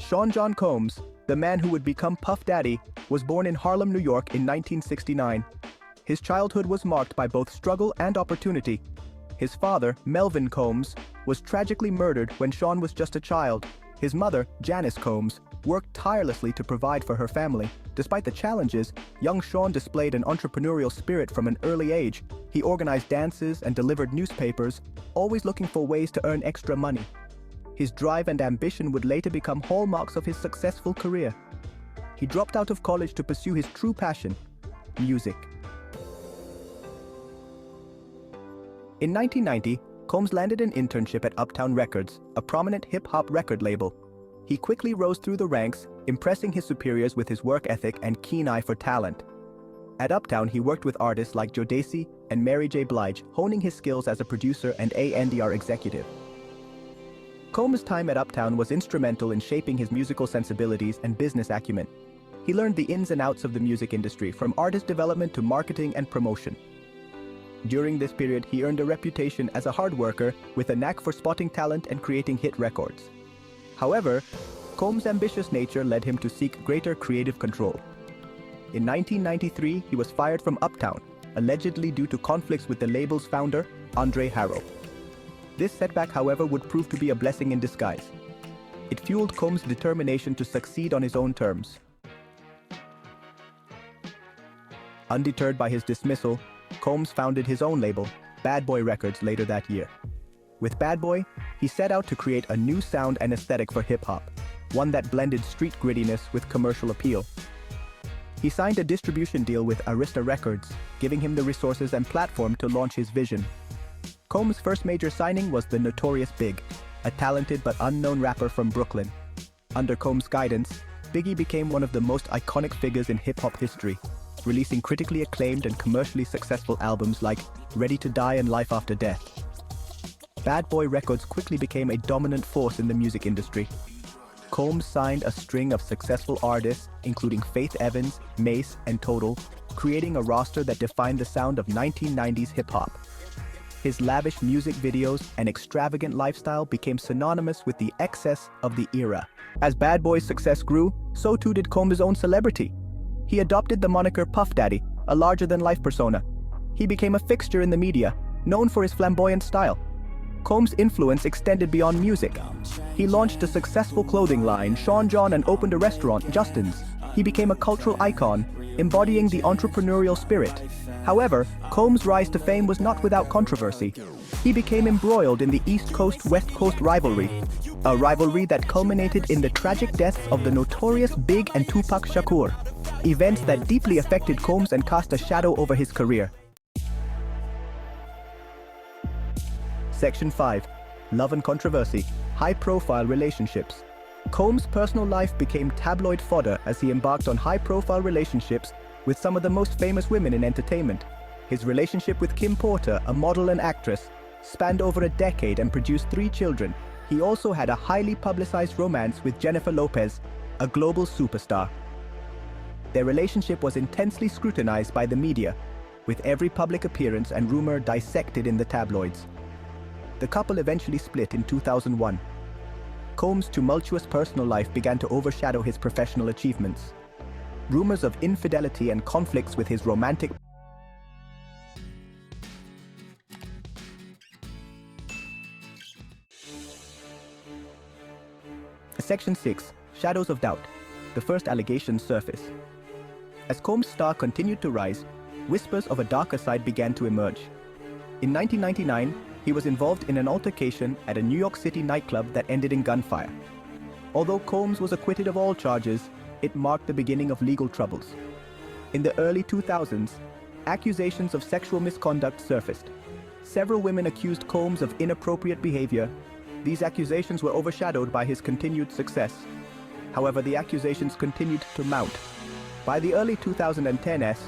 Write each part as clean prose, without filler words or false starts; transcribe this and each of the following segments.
Sean John Combs, the man who would become Puff Daddy, was born in Harlem, New York in 1969. His childhood was marked by both struggle and opportunity. His father, Melvin Combs, was tragically murdered when Sean was just a child. His mother, Janice Combs, worked tirelessly to provide for her family. Despite the challenges, young Sean displayed an entrepreneurial spirit from an early age. He organized dances and delivered newspapers, always looking for ways to earn extra money. His drive and ambition would later become hallmarks of his successful career. He dropped out of college to pursue his true passion, music. In 1990, Combs landed an internship at Uptown Records, a prominent hip-hop record label. He quickly rose through the ranks, impressing his superiors with his work ethic and keen eye for talent. At Uptown, he worked with artists like Jodeci and Mary J. Blige, honing his skills as a producer and A&R executive. Combs' time at Uptown was instrumental in shaping his musical sensibilities and business acumen. He learned the ins and outs of the music industry, from artist development to marketing and promotion. During this period, he earned a reputation as a hard worker with a knack for spotting talent and creating hit records. However, Combs' ambitious nature led him to seek greater creative control. In 1993, he was fired from Uptown, allegedly due to conflicts with the label's founder, Andre Harrell. This setback, however, would prove to be a blessing in disguise. It fueled Combs' determination to succeed on his own terms. Undeterred by his dismissal, Combs founded his own label, Bad Boy Records, later that year. With Bad Boy, he set out to create a new sound and aesthetic for hip-hop, one that blended street grittiness with commercial appeal. He signed a distribution deal with Arista Records, giving him the resources and platform to launch his vision. Combs' first major signing was the Notorious Big, a talented but unknown rapper from Brooklyn. Under Combs' guidance, Biggie became one of the most iconic figures in hip-hop history, releasing critically acclaimed and commercially successful albums like Ready to Die and Life After Death. Bad Boy Records quickly became a dominant force in the music industry. Combs signed a string of successful artists, including Faith Evans, Mace, and Total, creating a roster that defined the sound of 1990s hip-hop. His lavish music videos and extravagant lifestyle became synonymous with the excess of the era. As Bad Boy's success grew, so too did Combs' own celebrity. He adopted the moniker Puff Daddy, a larger-than-life persona. He became a fixture in the media, known for his flamboyant style. Combs' influence extended beyond music. He launched a successful clothing line, Sean John, and opened a restaurant, Justin's. He became a cultural icon, embodying the entrepreneurial spirit. However, Combs' rise to fame was not without controversy. He became embroiled in the East Coast-West Coast rivalry, a rivalry that culminated in the tragic deaths of the Notorious Big and Tupac Shakur, events that deeply affected Combs and cast a shadow over his career. Section 5. Love and Controversy. High-profile relationships. Combs' personal life became tabloid fodder as he embarked on high-profile relationships with some of the most famous women in entertainment. His relationship with Kim Porter, a model and actress, spanned over a decade and produced 3 children. He also had a highly publicized romance with Jennifer Lopez, a global superstar. Their relationship was intensely scrutinized by the media, with every public appearance and rumor dissected in the tabloids. The couple eventually split in 2001. Combs' tumultuous personal life began to overshadow his professional achievements. Rumors of infidelity and conflicts with his romantic Section 6. Shadows of Doubt. The first allegations surface. As Combs' star continued to rise, whispers of a darker side began to emerge. In 1999, he was involved in an altercation at a New York City nightclub that ended in gunfire. Although Combs was acquitted of all charges, it marked the beginning of legal troubles. In the early 2000s, accusations of sexual misconduct surfaced. Several women accused Combs of inappropriate behavior. These accusations were overshadowed by his continued success. However, the accusations continued to mount. By the early 2010s,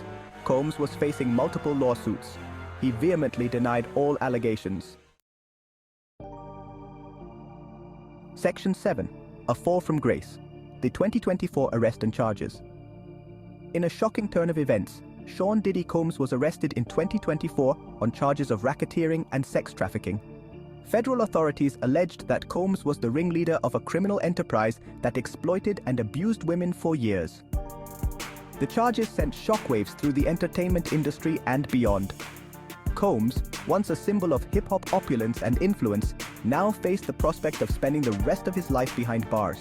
Combs was facing multiple lawsuits. He vehemently denied all allegations. Section 7. A Fall from Grace. The 2024 Arrest and Charges. In a shocking turn of events, Sean Diddy Combs was arrested in 2024 on charges of racketeering and sex trafficking. Federal authorities alleged that Combs was the ringleader of a criminal enterprise that exploited and abused women for years. The charges sent shockwaves through the entertainment industry and beyond. Combs, once a symbol of hip-hop opulence and influence, now faced the prospect of spending the rest of his life behind bars.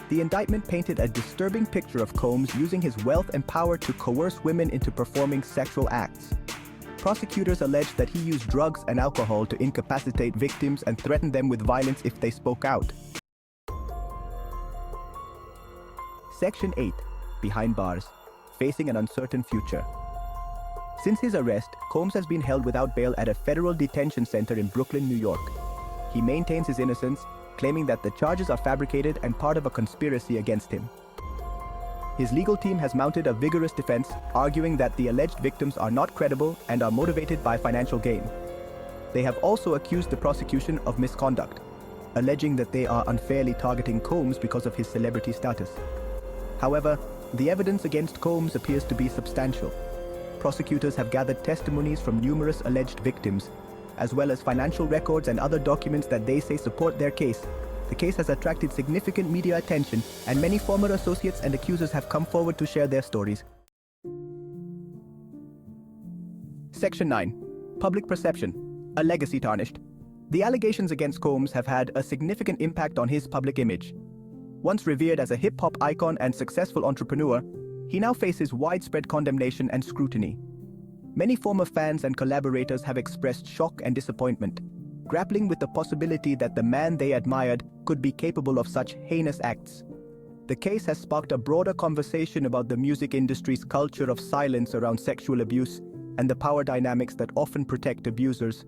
The indictment painted a disturbing picture of Combs using his wealth and power to coerce women into performing sexual acts. Prosecutors alleged that he used drugs and alcohol to incapacitate victims and threatened them with violence if they spoke out. Section 8. Behind bars, facing an uncertain future. Since his arrest, Combs has been held without bail at a federal detention center in Brooklyn, New York. He maintains his innocence, claiming that the charges are fabricated and part of a conspiracy against him. His legal team has mounted a vigorous defense, arguing that the alleged victims are not credible and are motivated by financial gain. They have also accused the prosecution of misconduct, alleging that they are unfairly targeting Combs because of his celebrity status. However, the evidence against Combs appears to be substantial. Prosecutors have gathered testimonies from numerous alleged victims, as well as financial records and other documents that they say support their case. The case has attracted significant media attention, and many former associates and accusers have come forward to share their stories. Section 9. Public perception. A legacy tarnished. The allegations against Combs have had a significant impact on his public image. Once revered as a hip-hop icon and successful entrepreneur, he now faces widespread condemnation and scrutiny. Many former fans and collaborators have expressed shock and disappointment, grappling with the possibility that the man they admired could be capable of such heinous acts. The case has sparked a broader conversation about the music industry's culture of silence around sexual abuse and the power dynamics that often protect abusers.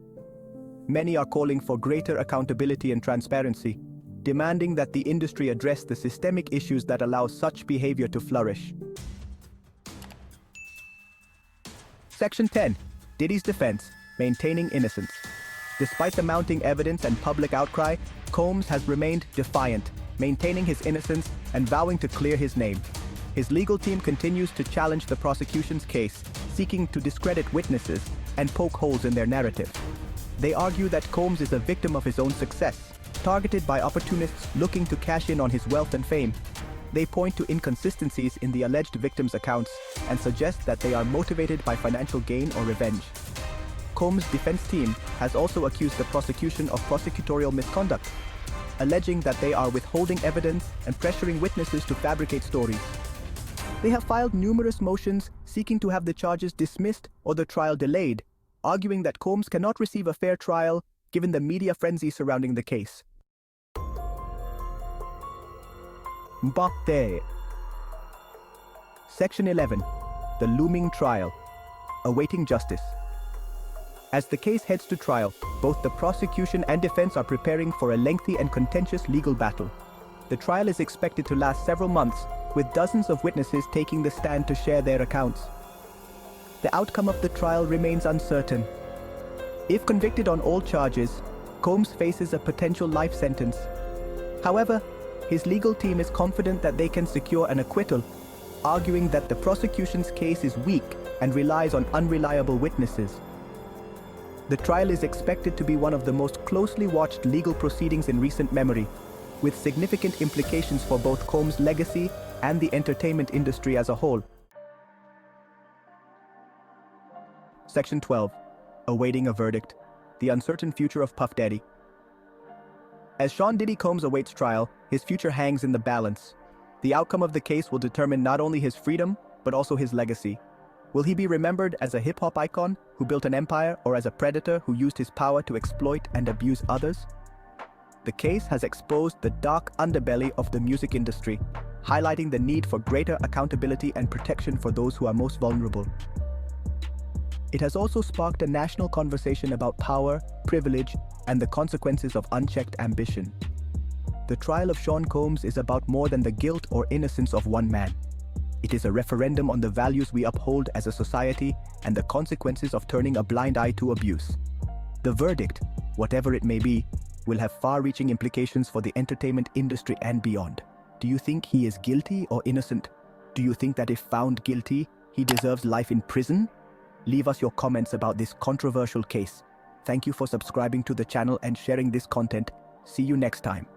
Many are calling for greater accountability and transparency, demanding that the industry address the systemic issues that allow such behavior to flourish. Section 10. Diddy's defense, maintaining innocence. Despite the mounting evidence and public outcry, Combs has remained defiant, maintaining his innocence and vowing to clear his name. His legal team continues to challenge the prosecution's case, seeking to discredit witnesses and poke holes in their narrative. They argue that Combs is a victim of his own success, targeted by opportunists looking to cash in on his wealth and fame. They point to inconsistencies in the alleged victims' accounts and suggest that they are motivated by financial gain or revenge. Combs' defense team has also accused the prosecution of prosecutorial misconduct, alleging that they are withholding evidence and pressuring witnesses to fabricate stories. They have filed numerous motions seeking to have the charges dismissed or the trial delayed, arguing that Combs cannot receive a fair trial given the media frenzy surrounding the case. Mbappe. Section 11. The looming trial. Awaiting justice. As the case heads to trial, both the prosecution and defense are preparing for a lengthy and contentious legal battle. The trial is expected to last several months, with dozens of witnesses taking the stand to share their accounts. The outcome of the trial remains uncertain. If convicted on all charges, Combs faces a potential life sentence. However, his legal team is confident that they can secure an acquittal, arguing that the prosecution's case is weak and relies on unreliable witnesses. The trial is expected to be one of the most closely watched legal proceedings in recent memory, with significant implications for both Combs' legacy and the entertainment industry as a whole. Section 12. Awaiting a verdict. The uncertain future of Puff Daddy. As Sean Diddy Combs awaits trial, his future hangs in the balance. The outcome of the case will determine not only his freedom, but also his legacy. Will he be remembered as a hip-hop icon who built an empire, or as a predator who used his power to exploit and abuse others? The case has exposed the dark underbelly of the music industry, highlighting the need for greater accountability and protection for those who are most vulnerable. It has also sparked a national conversation about power, privilege, and the consequences of unchecked ambition. The trial of Sean Combs is about more than the guilt or innocence of one man. It is a referendum on the values we uphold as a society and the consequences of turning a blind eye to abuse. The verdict, whatever it may be, will have far-reaching implications for the entertainment industry and beyond. Do you think he is guilty or innocent? Do you think that if found guilty, he deserves life in prison? Leave us your comments about this controversial case. Thank you for subscribing to the channel and sharing this content. See you next time.